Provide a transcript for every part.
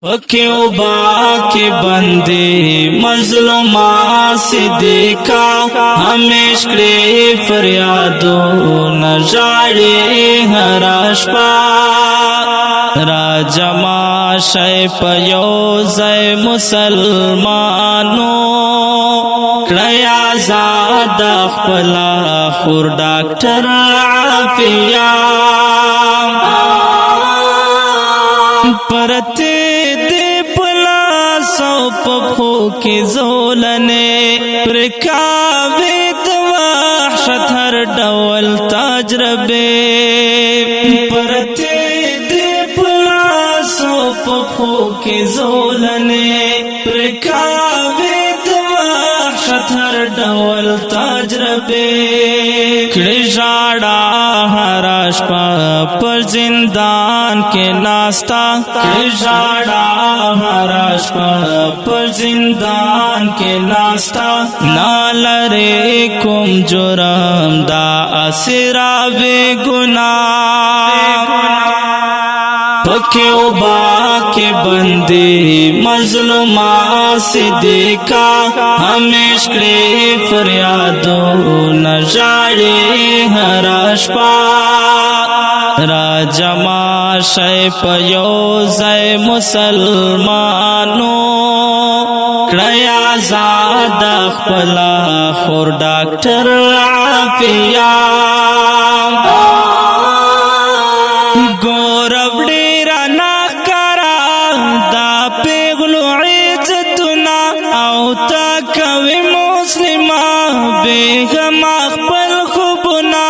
क्यों बाके बंदे मजलूमा से देखा हमेशा फरियादो नजारे हराशपा राजमा शय पयो जय मुसलमानो क्रया ज़ादा खपला खुर डॉक्टर आफिया परते दे पला सौ पखो के जोलने प्रकावे वहशत हर डवल तजरबे परते दे पला सौ पखो के जोलने प्रकावे वहशत हर डवल तजरबे कृषाड़ा हराशपा पर जिंदान के नास्ता कृषाड़ा हराशपा पर जिंदान के नास्ता नालरे कुम जुरम दा असिरा बेगुनाह क्यों बाके बंदे मजलूमा से देखा हमेशा फरियादो नजारे हराशपा राजमा शय पयो जय मुसलमानो क्रया ज़ादा खपला खुर डॉक्टर आफिया बेगमा खपल खुबना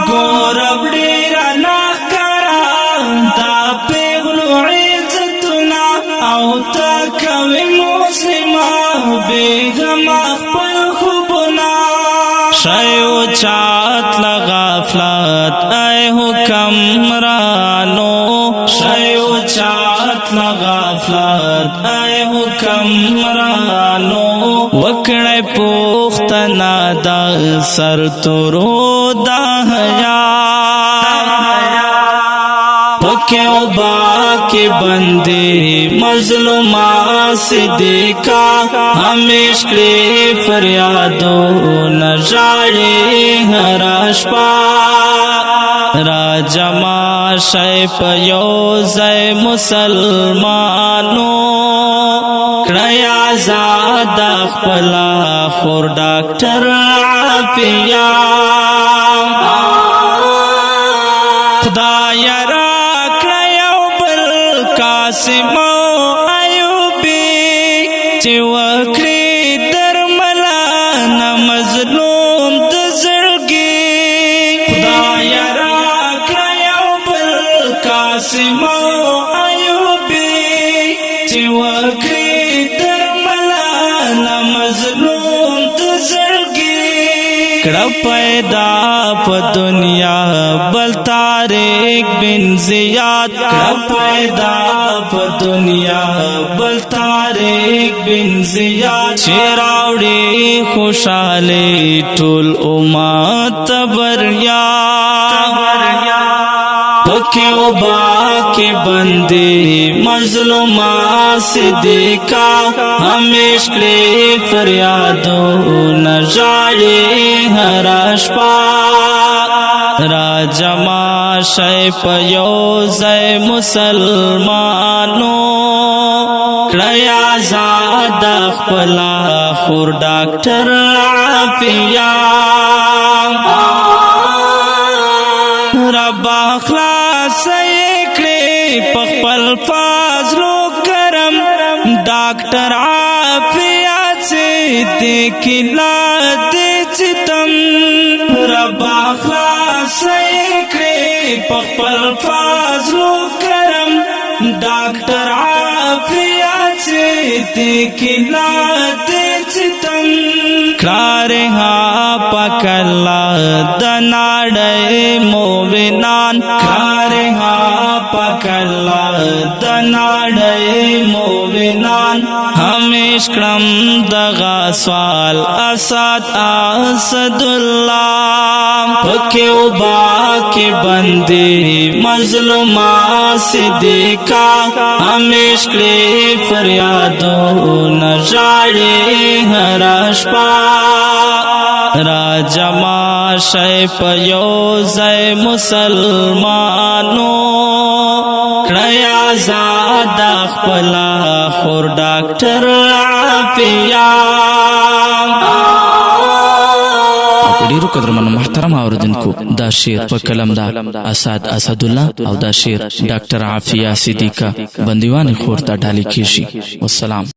गौरव डेरा ना करा दा पेगलो इज्जतना औता कवे मुस्लिमा बेगमा खपल खुबना शयो चात लगाफलत ऐ हुक्मरानो शयो चात लगाफलत ऐ हुक्मरानो वकड़े पुख्तना दा सर तुरो दाहया क्यों बाके बंदे मजलूमा से देखा हमेशा फरियादो नजारे हराशपा राजमा शय पयो जय मुसलमानो क्रया ज़ादा खपला खुर डॉक्टर आफिया खुदाया क्रया बल कासिमो आयुबी चिवक्री दरमला न मजलूम दजरगी खुदाया क्रया बल कासिमो आयुबी चिवक्री पैदा प दुनिया बल तारिक बिन जियाद पैदा प दुनिया बल तारिक बिन जियाद शेरावड़ी खुशाले टुल उम्मत बरिया क्यों बाके बंदे मजलूमा से देखा हमेशा फरियादो नजारे हराशपा राजमा शय पयो जय मुसलमानो क्रया ज़ादा खपला खुर डॉक्टर आफिया रब्बा पखपल फाजलो करम डॉक्टर आफिया से देखिला दे चितम रब्बा पखपल फाजलो करम डॉक्टर आफिया से देखिला दे चितम क्रारे हाँ पकला दनाड़े मोविनान क्रारे हाँ کلا دناڑی مومنان ہمیش کرم دغا سوال اسد اللہ پکیو با کے بندی مظلومہ صدیقہ ہمیش کرے فریادو نجاڑی ہرش پا راجما شای پیو زی مسلمانو کریا زاد خپلا خور ڈاکٹر عافیہ. ډیرو قدرمنو محترم اوریدونکو دا شعر په کلم دا اسدالله او دا شعر ډاکټر عافیه صدیقه بندیوان خور ته ډالۍ کیږي. والسلام.